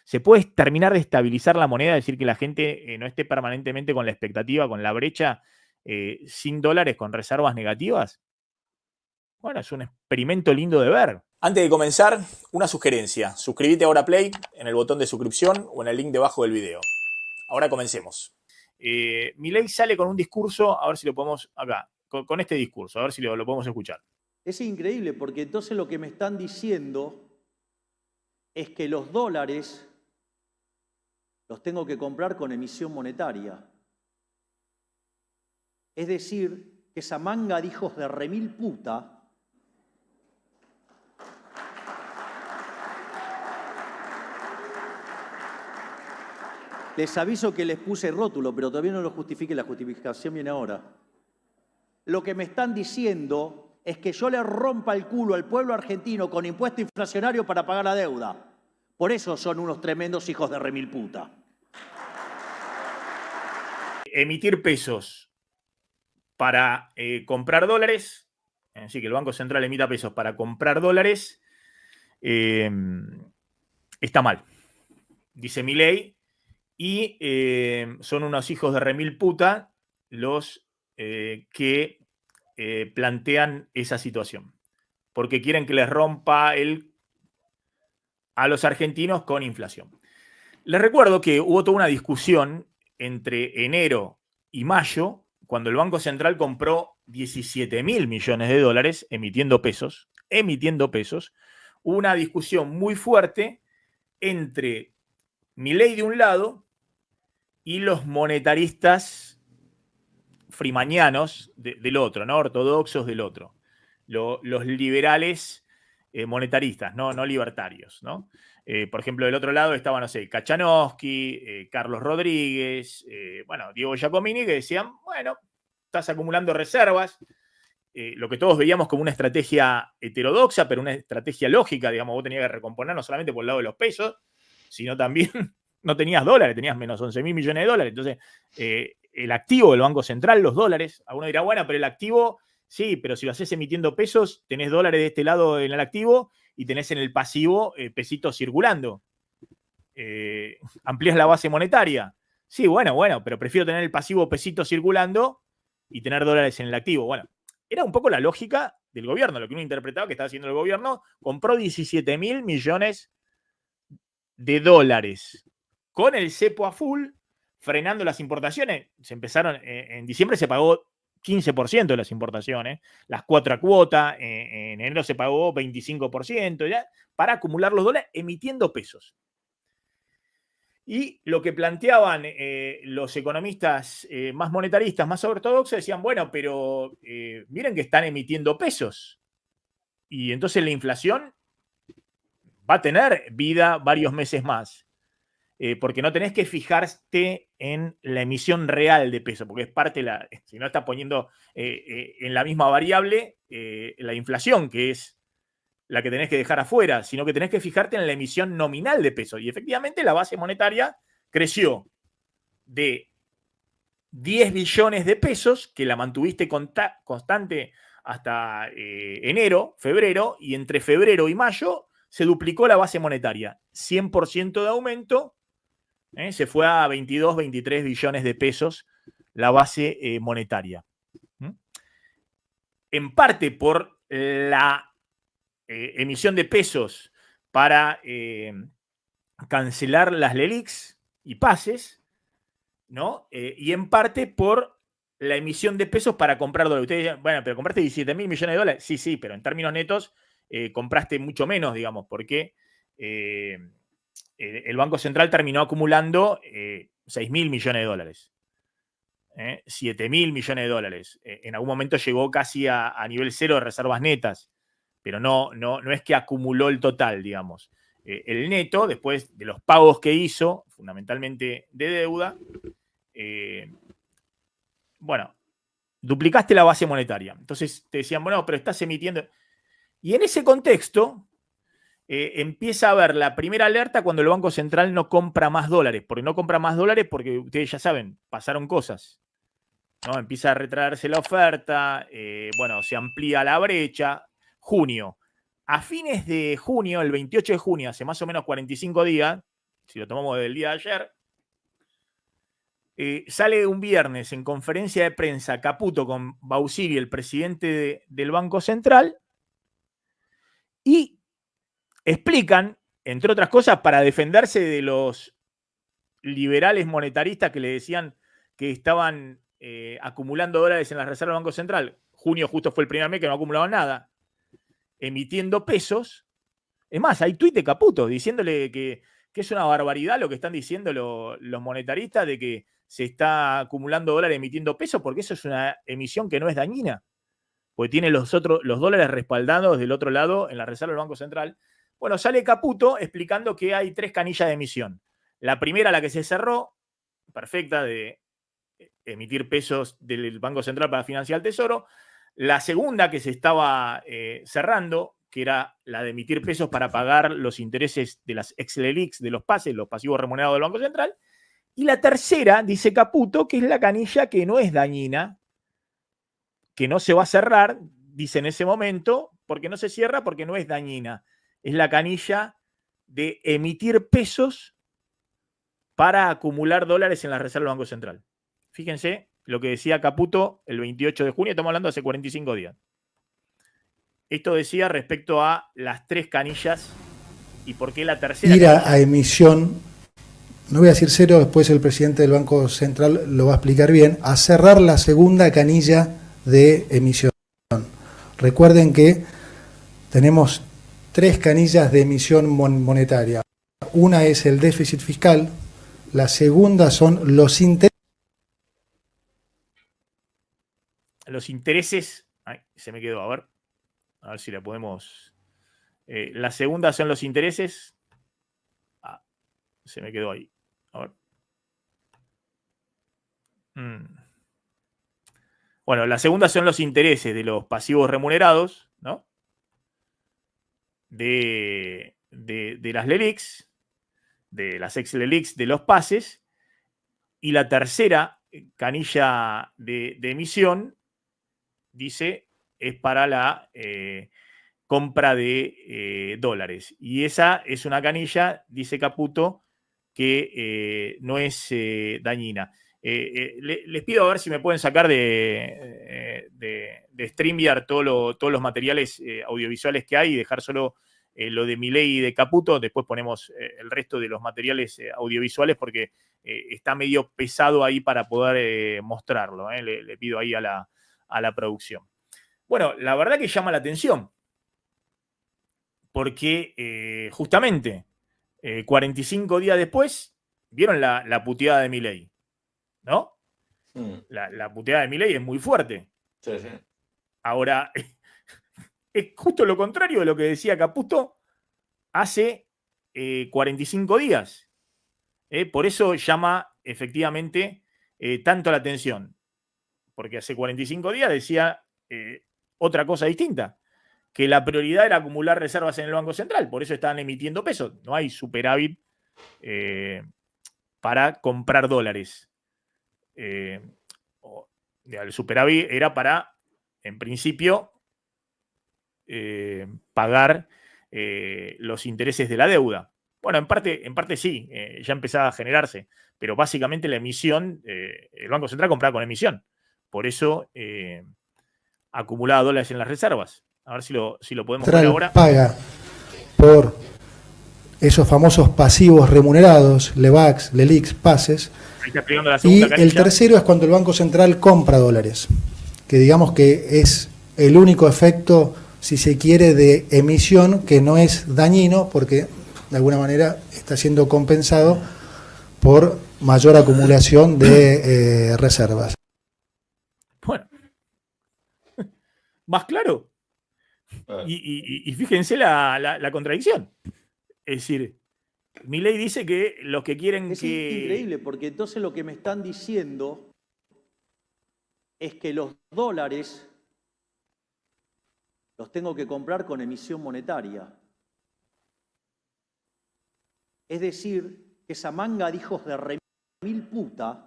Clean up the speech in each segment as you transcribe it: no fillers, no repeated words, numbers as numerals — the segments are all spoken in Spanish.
¿Se puede terminar de estabilizar la moneda? Es decir, que la gente no esté permanentemente con la expectativa, con la brecha, sin dólares, con reservas negativas. Bueno, es un experimento lindo de ver. Antes de comenzar, una sugerencia. Suscríbete ahora a Play en el botón de suscripción o en el link debajo del video. Ahora comencemos. Milei sale con un discurso, a ver si lo podemos, acá, con este discurso, a ver si lo podemos escuchar. Es increíble porque entonces lo que me están diciendo es que los dólares los tengo que comprar con emisión monetaria. Es decir, que esa manga de hijos de remil puta les aviso que les puse rótulo, pero todavía no lo justifique, la justificación viene ahora. Lo que me están diciendo es que yo le rompa el culo al pueblo argentino con impuesto inflacionario para pagar la deuda. Por eso son unos tremendos hijos de remil puta. Emitir pesos para comprar dólares, es decir, que el Banco Central emita pesos para comprar dólares, está mal, dice Milei, y son unos hijos de remil puta los que plantean esa situación, porque quieren que les rompa a los argentinos con inflación. Les recuerdo que hubo toda una discusión entre enero y mayo, cuando el Banco Central compró 17.000 millones de dólares emitiendo pesos, hubo una discusión muy fuerte entre Milei de un lado y los monetaristas frimañanos del otro, ¿no? Ortodoxos del otro, los liberales monetaristas, no libertarios, ¿no? Por ejemplo, del otro lado estaban, no sé, Kachanowski, Carlos Rodríguez, bueno, Diego Giacomini, que decían, bueno, estás acumulando reservas, lo que todos veíamos como una estrategia heterodoxa, pero una estrategia lógica, digamos, vos tenías que recomponer no solamente por el lado de los pesos, sino también no tenías dólares, tenías menos 11.000 millones de dólares. Entonces, el activo del Banco Central, los dólares, alguno dirá, bueno, pero el activo, sí, pero si lo haces emitiendo pesos, tenés dólares de este lado en el activo y tenés en el pasivo pesitos circulando. Amplías la base monetaria. Sí, bueno, pero prefiero tener el pasivo pesito circulando y tener dólares en el activo. Bueno, era un poco la lógica del gobierno, lo que uno interpretaba que estaba haciendo el gobierno. Compró 17.000 millones de dólares con el cepo a full, frenando las importaciones. Se empezaron, en diciembre se pagó 15% de las importaciones, las 4 a cuota, en enero se pagó 25%, ¿ya? Para acumular los dólares emitiendo pesos. Y lo que planteaban los economistas más monetaristas, más ortodoxos, decían, bueno, pero miren que están emitiendo pesos. Y entonces la inflación va a tener vida varios meses más. Porque no tenés que fijarte en la emisión real de peso, porque es parte de la. Si no estás poniendo en la misma variable la inflación, que es la que tenés que dejar afuera, sino que tenés que fijarte en la emisión nominal de peso. Y efectivamente la base monetaria creció de 10 billones de pesos, que la mantuviste constante hasta enero, febrero, y entre febrero y mayo se duplicó la base monetaria. 100% de aumento. Se fue a 22, 23 billones de pesos la base monetaria. En parte por la emisión de pesos para cancelar las LELIQs y pases, ¿no? Y en parte por la emisión de pesos para comprar dólares. Ustedes dicen, bueno, pero compraste 17.000 millones de dólares. Sí, pero en términos netos compraste mucho menos, digamos, porque el Banco Central terminó acumulando 6.000 millones de dólares. 7.000 millones de dólares. En algún momento llegó casi a nivel cero de reservas netas, pero no es que acumuló el total, digamos. El neto, después de los pagos que hizo, fundamentalmente de deuda, bueno, duplicaste la base monetaria. Entonces te decían, bueno, pero estás emitiendo. Y en ese contexto, empieza a haber la primera alerta cuando el Banco Central no compra más dólares. Porque no compra más dólares porque ustedes ya saben, pasaron cosas. ¿No? Empieza a retraerse la oferta, bueno, se amplía la brecha. Junio. A fines de junio, el 28 de junio, hace más o menos 45 días, si lo tomamos desde el día de ayer, sale un viernes en conferencia de prensa Caputo con Bausili, el presidente del Banco Central, y explican, entre otras cosas, para defenderse de los liberales monetaristas que le decían que estaban acumulando dólares en las reservas del Banco Central. Junio justo fue el primer mes que no acumulaban nada, emitiendo pesos. Es más, hay tuit de Caputo diciéndole que es una barbaridad lo que están diciendo los monetaristas de que se está acumulando dólares emitiendo pesos, porque eso es una emisión que no es dañina, porque tiene los dólares respaldados del otro lado en la reserva del Banco Central. Bueno, sale Caputo explicando que hay 3 canillas de emisión. La primera, la que se cerró, perfecta, de emitir pesos del Banco Central para financiar el Tesoro. La segunda, que se estaba cerrando, que era la de emitir pesos para pagar los intereses de las ex-LELIQs, de los pases, los pasivos remunerados del Banco Central. Y la tercera, dice Caputo, que es la canilla que no es dañina, que no se va a cerrar, dice en ese momento, porque no se cierra, porque no es dañina. Es la canilla de emitir pesos para acumular dólares en la reserva del Banco Central. Fíjense lo que decía Caputo el 28 de junio, estamos hablando de hace 45 días. Esto decía respecto a las 3 canillas y por qué la tercera ir canilla. A emisión, no voy a decir cero, después el presidente del Banco Central lo va a explicar bien, a cerrar la segunda canilla de emisión. Recuerden que tenemos 3 canillas de emisión monetaria. Una es el déficit fiscal, la segunda son los intereses. Los intereses, ay, se me quedó, a ver si la podemos. La segunda son los intereses. Ah, se me quedó ahí. A ver. Bueno, la segunda son los intereses de los pasivos remunerados, ¿no? De las LELIQs, de las ex-LELIQs, de los pases. Y la tercera canilla de emisión, dice, es para la compra de dólares. Y esa es una canilla, dice Caputo, que no es dañina. Les pido a ver si me pueden sacar de StreamYard todos los materiales audiovisuales que hay y dejar solo lo de Milei y de Caputo. Después ponemos el resto de los materiales audiovisuales porque está medio pesado ahí para poder mostrarlo. Le pido ahí a la producción. Bueno, la verdad que llama la atención porque justamente 45 días después vieron la puteada de Milei, ¿no? La puteada de Milei es muy fuerte. Sí, sí. Ahora, es justo lo contrario de lo que decía Caputo hace 45 días. Por eso llama efectivamente tanto la atención. Porque hace 45 días decía otra cosa distinta. Que la prioridad era acumular reservas en el Banco Central. Por eso estaban emitiendo pesos. No hay superávit para comprar dólares. El superávit era para, en principio, pagar los intereses de la deuda. Bueno, en parte sí, ya empezaba a generarse, pero básicamente la emisión, el Banco Central compraba con emisión. Por eso acumulaba dólares en las reservas. A ver si lo podemos ver ahora. Paga por esos famosos pasivos remunerados, LEVAX, LELIQs, pases. Ahí está explicando la Y segunda canilla. el tercero es cuando el Banco Central compra dólares, que digamos que es el único efecto, si se quiere, de emisión que no es dañino porque de alguna manera está siendo compensado por mayor acumulación de reservas. Bueno, más claro. Y fíjense la contradicción. Es decir, Milei dice que los que quieren Es increíble, porque entonces lo que me están diciendo es que los dólares los tengo que comprar con emisión monetaria. Es decir, que esa manga de hijos de remil puta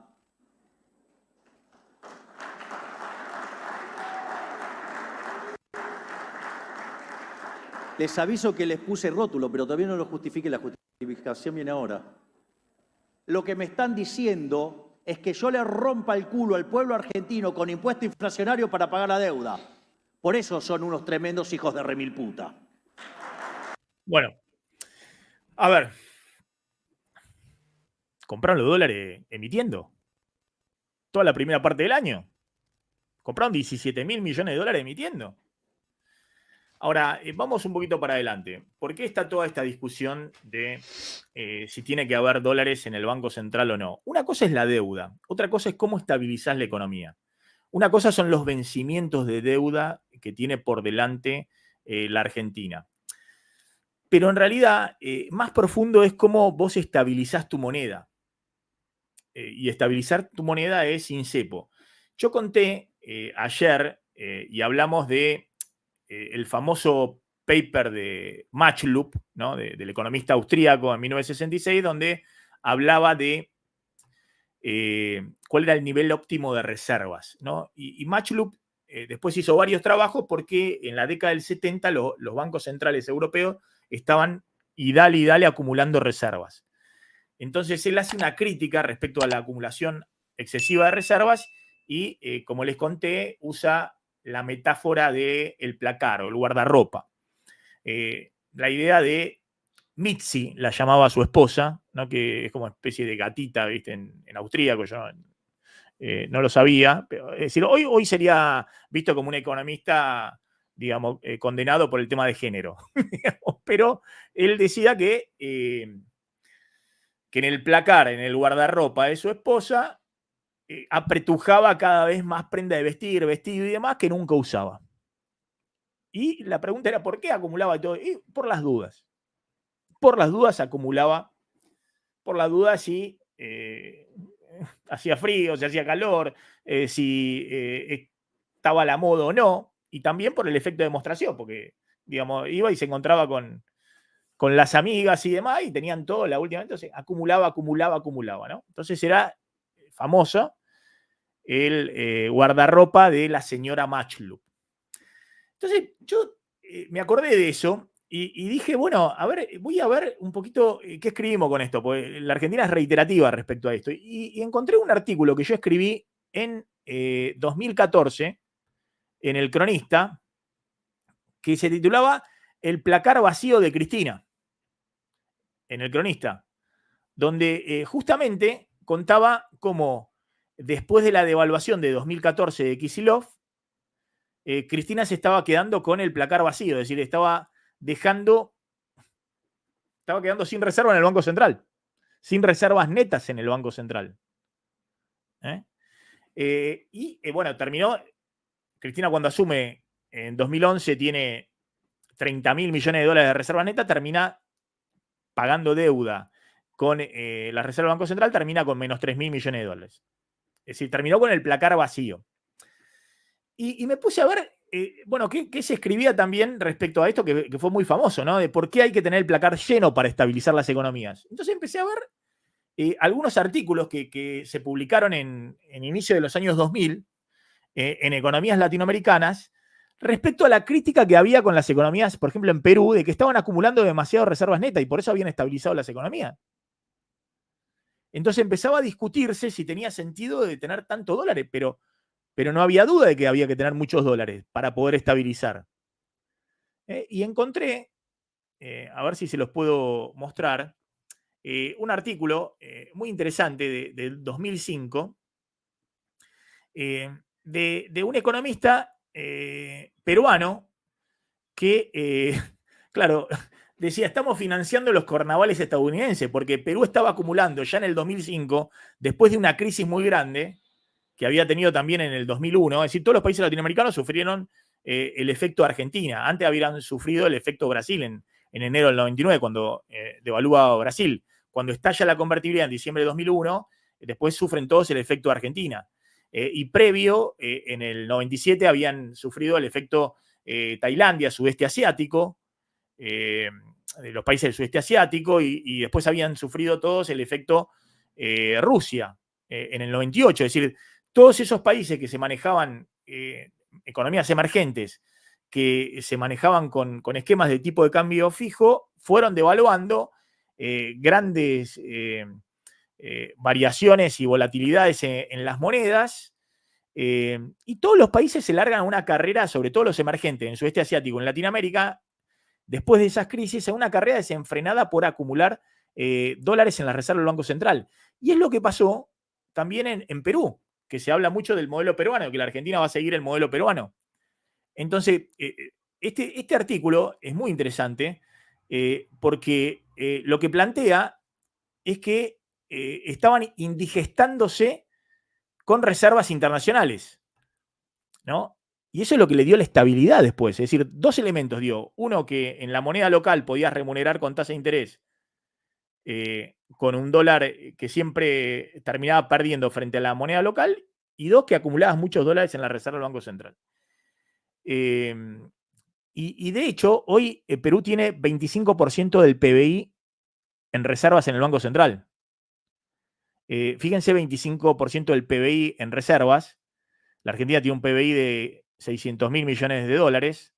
les aviso que les puse rótulo, pero todavía no lo justifique, la justificación viene ahora. Lo que me están diciendo es que yo le rompa el culo al pueblo argentino con impuesto inflacionario para pagar la deuda. Por eso son unos tremendos hijos de remil puta. Bueno, a ver. Compraron los dólares emitiendo. Toda la primera parte del año. Compraron 17.000 millones de dólares emitiendo. Ahora, vamos un poquito para adelante. ¿Por qué está toda esta discusión de si tiene que haber dólares en el Banco Central o no? Una cosa es la deuda, otra cosa es cómo estabilizar la economía. Una cosa son los vencimientos de deuda que tiene por delante la Argentina. Pero en realidad, más profundo es cómo vos estabilizás tu moneda. Y estabilizar tu moneda es sin cepo. Yo conté ayer y hablamos de el famoso paper de Matschlup, ¿no? Del economista austríaco en 1966, donde hablaba de cuál era el nivel óptimo de reservas, ¿no? Y Matschlup después hizo varios trabajos porque en la década del 70 los bancos centrales europeos estaban y dale acumulando reservas. Entonces él hace una crítica respecto a la acumulación excesiva de reservas y, como les conté, usa la metáfora del placar o el guardarropa. La idea de Mitzi, la llamaba su esposa, ¿no? Que es como una especie de gatita, ¿viste? En austríaco, yo no lo sabía. Pero, es decir, hoy sería visto como un economista, digamos, condenado por el tema de género. Pero él decía que en el placar, en el guardarropa de su esposa, apretujaba cada vez más prenda de vestir, vestido y demás que nunca usaba. Y la pregunta era, ¿por qué acumulaba todo? Y por las dudas. Por las dudas acumulaba, por las dudas si hacía frío, si hacía calor, si estaba a la moda o no, y también por el efecto de demostración, porque, digamos, iba y se encontraba con las amigas y demás, y tenían todo la última, entonces acumulaba, ¿no? Entonces era famoso el guardarropa de la señora Matschlup. Entonces yo me acordé de eso y dije, bueno, a ver, voy a ver un poquito qué escribimos con esto, porque la Argentina es reiterativa respecto a esto. Y encontré un artículo que yo escribí en 2014 en El Cronista, que se titulaba El placar vacío de Cristina, en El Cronista, donde justamente contaba cómo después de la devaluación de 2014 de Kicillof, Cristina se estaba quedando con el placar vacío, es decir, estaba quedando sin reserva en el Banco Central, sin reservas netas en el Banco Central. Bueno, terminó, Cristina cuando asume en 2011 tiene 30.000 millones de dólares de reservas netas, termina pagando deuda con la reserva del Banco Central, termina con menos 3.000 millones de dólares. Es decir, terminó con el placar vacío. Y me puse a ver, bueno, qué se escribía también respecto a esto, que fue muy famoso, ¿no? De por qué hay que tener el placar lleno para estabilizar las economías. Entonces empecé a ver algunos artículos que se publicaron en inicio de los años 2000 en economías latinoamericanas respecto a la crítica que había con las economías, por ejemplo, en Perú, de que estaban acumulando demasiadas reservas netas y por eso habían estabilizado las economías. Entonces empezaba a discutirse si tenía sentido de tener tantos dólares, pero no había duda de que había que tener muchos dólares para poder estabilizar. Y encontré, a ver si se los puedo mostrar, un artículo muy interesante del 2005 de un economista peruano que, claro, decía, estamos financiando los carnavales estadounidenses, porque Perú estaba acumulando ya en el 2005, después de una crisis muy grande, que había tenido también en el 2001, es decir, todos los países latinoamericanos sufrieron el efecto Argentina. Antes habían sufrido el efecto Brasil en enero del 99, cuando devalúa Brasil. Cuando estalla la convertibilidad en diciembre de 2001, después sufren todos el efecto Argentina. Y previo, en el 97, habían sufrido el efecto Tailandia, sudeste asiático, de los países del sudeste asiático, y después habían sufrido todos el efecto Rusia en el 98. Es decir, todos esos países que se manejaban, economías emergentes, que se manejaban con esquemas de tipo de cambio fijo, fueron devaluando grandes variaciones y volatilidades en las monedas. Y todos los países se largan a una carrera, sobre todo los emergentes, en sudeste asiático, en Latinoamérica, después de esas crisis, a una carrera desenfrenada por acumular dólares en la reserva del Banco Central. Y es lo que pasó también en Perú, que se habla mucho del modelo peruano, que la Argentina va a seguir el modelo peruano. Entonces, este artículo es muy interesante porque lo que plantea es que estaban indigestándose con reservas internacionales, ¿no? Y eso es lo que le dio la estabilidad después. Es decir, dos elementos dio. Uno, que en la moneda local podías remunerar con tasa de interés con un dólar que siempre terminaba perdiendo frente a la moneda local. Y dos, que acumulabas muchos dólares en la reserva del Banco Central. Y de hecho, hoy Perú tiene 25% del PBI en reservas en el Banco Central. Fíjense, 25% del PBI en reservas. La Argentina tiene un PBI de 600.000 millones de dólares,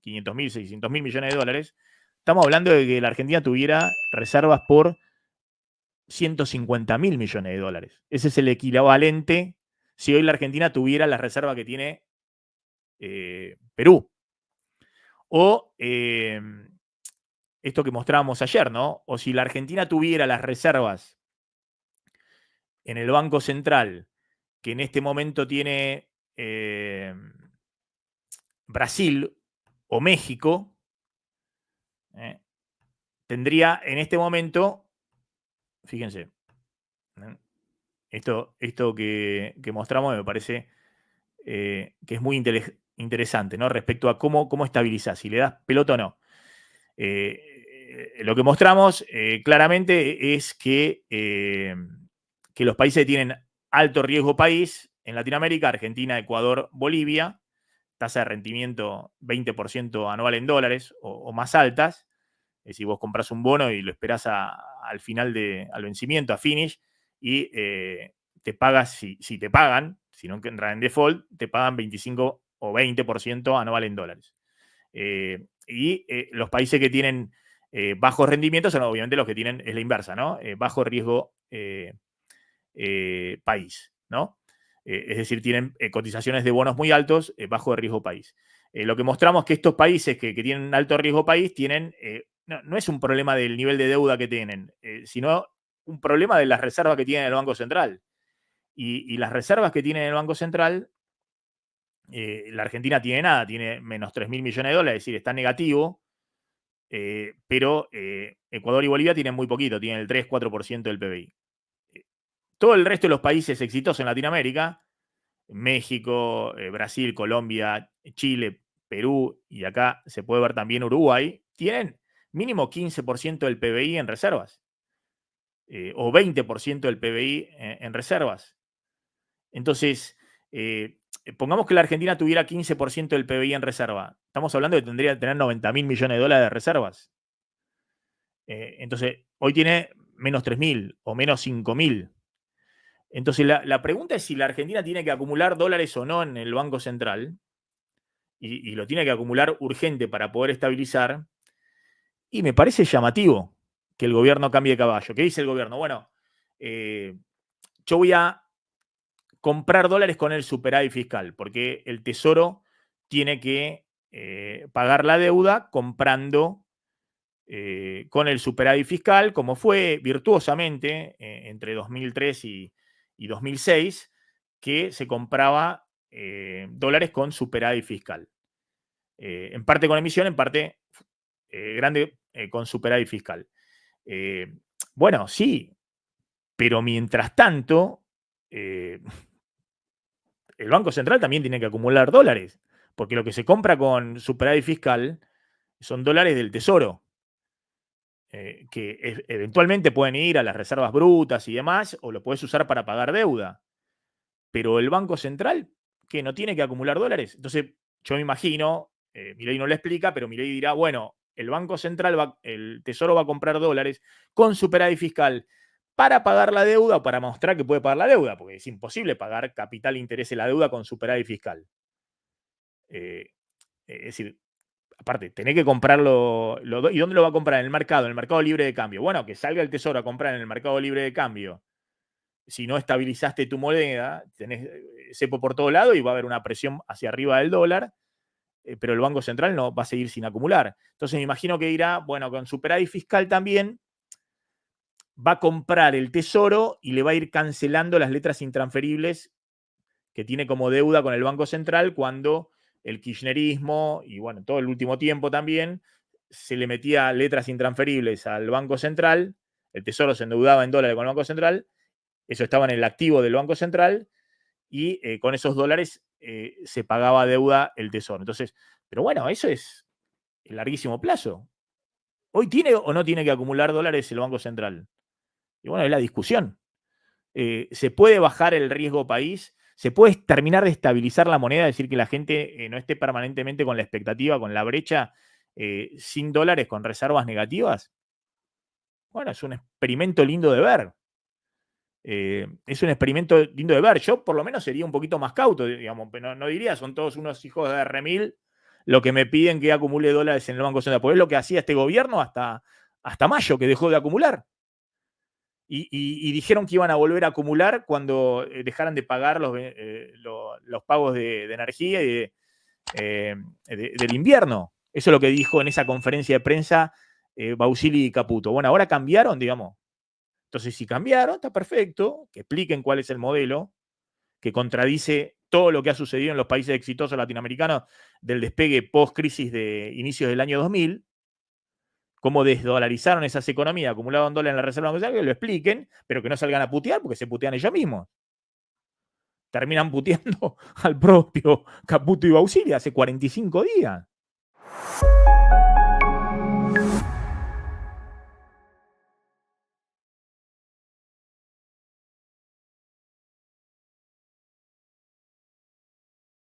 500.000, 600.000 millones de dólares. Estamos hablando de que la Argentina tuviera reservas por 150.000 millones de dólares. Ese es el equivalente si hoy la Argentina tuviera la reserva que tiene Perú. O esto que mostrábamos ayer, ¿no? O si la Argentina tuviera las reservas en el Banco Central, que en este momento tiene Brasil o México, tendría en este momento, fíjense, esto que mostramos me parece que es muy interesante, ¿no? Respecto a cómo estabilizar, si le das pelota o no. Lo que mostramos claramente es que los países que tienen alto riesgo país, en Latinoamérica, Argentina, Ecuador, Bolivia, tasa de rendimiento 20% anual en dólares o más altas. Es decir, vos compras un bono y lo esperás al final al vencimiento, a finish, y te pagas, si te pagan, si no entran en default, te pagan 25 o 20% anual en dólares. Y los países que tienen bajos rendimientos son obviamente los que tienen, es la inversa, ¿no? Bajo riesgo país, ¿no? Es decir, tienen cotizaciones de bonos muy altos, bajo riesgo país. Lo que mostramos es que estos países que tienen alto riesgo país tienen, no es un problema del nivel de deuda que tienen, sino un problema de las reservas que tiene el Banco Central. Y las reservas que tiene el Banco Central, la Argentina tiene nada, tiene menos 3.000 millones de dólares, es decir, está negativo, pero Ecuador y Bolivia tienen muy poquito, tienen el 3-4% del PBI. Todo el resto de los países exitosos en Latinoamérica, México, Brasil, Colombia, Chile, Perú, y acá se puede ver también Uruguay, tienen mínimo 15% del PBI en reservas, o 20% del PBI en reservas. Entonces, pongamos que la Argentina tuviera 15% del PBI en reserva. Estamos hablando de que tendría que tener 90.000 millones de dólares de reservas. Entonces, hoy tiene menos 3.000 o menos 5.000. Entonces, la pregunta es si la Argentina tiene que acumular dólares o no en el Banco Central, y lo tiene que acumular urgente para poder estabilizar, y me parece llamativo que el gobierno cambie de caballo. ¿Qué dice el gobierno? Bueno, yo voy a comprar dólares con el superávit fiscal, porque el Tesoro tiene que pagar la deuda comprando con el superávit fiscal, como fue virtuosamente entre 2003 y 2006, que se compraba dólares con superávit fiscal. En parte con emisión, en parte grande con superávit fiscal. Bueno, sí, pero mientras tanto, el Banco Central también tiene que acumular dólares, porque lo que se compra con superávit fiscal son dólares del Tesoro, que eventualmente pueden ir a las reservas brutas y demás, o lo puedes usar para pagar deuda. Pero el Banco Central, que no tiene que acumular dólares. Entonces, yo me imagino, Milei no le explica, pero Milei dirá, bueno, el Banco Central, el Tesoro va a comprar dólares con superávit fiscal para pagar la deuda o para mostrar que puede pagar la deuda, porque es imposible pagar capital, interés en la deuda con superávit fiscal. Es decir, aparte, tenés que comprarlo. ¿Y dónde lo va a comprar? En el mercado libre de cambio. Bueno, que salga el Tesoro a comprar en el mercado libre de cambio si no estabilizaste tu moneda, tenés cepo por todo lado y va a haber una presión hacia arriba del dólar, pero el Banco Central no va a seguir sin acumular. Entonces me imagino que dirá, bueno, con superávit fiscal también va a comprar el Tesoro y le va a ir cancelando las letras intransferibles que tiene como deuda con el Banco Central cuando el kirchnerismo, y bueno, todo el último tiempo también, se le metía letras intransferibles al Banco Central, el Tesoro se endeudaba en dólares con el Banco Central, eso estaba en el activo del Banco Central, y con esos dólares se pagaba deuda el Tesoro. Entonces, pero bueno, eso es el larguísimo plazo. ¿Hoy tiene o no tiene que acumular dólares el Banco Central? Y bueno, es la discusión. ¿Se puede bajar el riesgo país? ¿Se puede terminar de estabilizar la moneda? Es decir, que la gente no esté permanentemente con la expectativa, con la brecha, sin dólares, con reservas negativas. Bueno, es un experimento lindo de ver. Es un experimento lindo de ver. Yo por lo menos sería un poquito más cauto, digamos, pero no diría, son todos unos hijos de remil lo que me piden que acumule dólares en el Banco Central, porque es lo que hacía este gobierno hasta mayo, que dejó de acumular. Y dijeron que iban a volver a acumular cuando dejaran de pagar los pagos de energía y del invierno. Eso es lo que dijo en esa conferencia de prensa Bausili y Caputo. Bueno, ahora cambiaron, digamos. Entonces, si cambiaron, está perfecto, que expliquen cuál es el modelo, que contradice todo lo que ha sucedido en los países exitosos latinoamericanos del despegue post-crisis de inicios del año 2000, cómo desdolarizaron esas economías, acumulaban dólares en la reserva nacional, que lo expliquen, pero que no salgan a putear porque se putean ellos mismos. Terminan puteando al propio Caputo y Bausili hace 45 días.